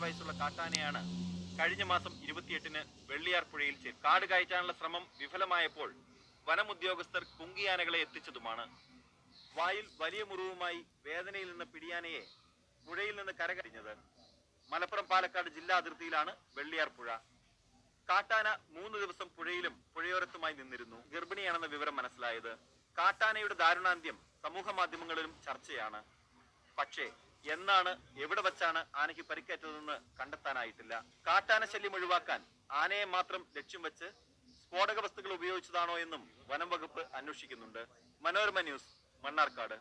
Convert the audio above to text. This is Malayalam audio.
വയസ്സുള്ള കാട്ടാനയാണ് കഴിഞ്ഞ മാസം 28-ന് വെള്ളിയാർ പുഴയിൽ കാട് കയറ്റാനുള്ള ശ്രമം വിഫലമായപ്പോൾ വനം ഉദ്യോഗസ്ഥർ കുങ്കിയാനകളെ എത്തിച്ചതുമാണ്. വായിൽ വലിയ മുറിവുമായി വേദനയിൽ നിന്ന് പിടിയാനയെ പുഴയിൽ നിന്ന് കരകയറ്റിയത്. മലപ്പുറം പാലക്കാട് ജില്ലാ അതിർത്തിയിലാണ് വെള്ളിയാർ പുഴ. കാട്ടാന 3 ദിവസം പുഴയിലും പുഴയോരത്തുമായി നിന്നിരുന്നു. ഗർഭിണിയാണെന്ന വിവരം മനസ്സിലായത്. കാട്ടാനയുടെ ദാരുണാന്ത്യം സമൂഹ മാധ്യമങ്ങളിലും ചർച്ചയാണ്. പക്ഷേ എന്നാണ്, എവിടെ വച്ചാണ് ആനയ്ക്ക് പരിക്കേറ്റതെന്ന് കണ്ടെത്താനായിട്ടില്ല. കാട്ടാന ശല്യം ഒഴിവാക്കാൻ ആനയെ മാത്രം ലക്ഷ്യം വെച്ച് സ്ഫോടക വസ്തുക്കൾ ഉപയോഗിച്ചതാണോ എന്നും വനം വകുപ്പ് അന്വേഷിക്കുന്നുണ്ട്. മനോരമ ന്യൂസ്, മണ്ണാർക്കാട്.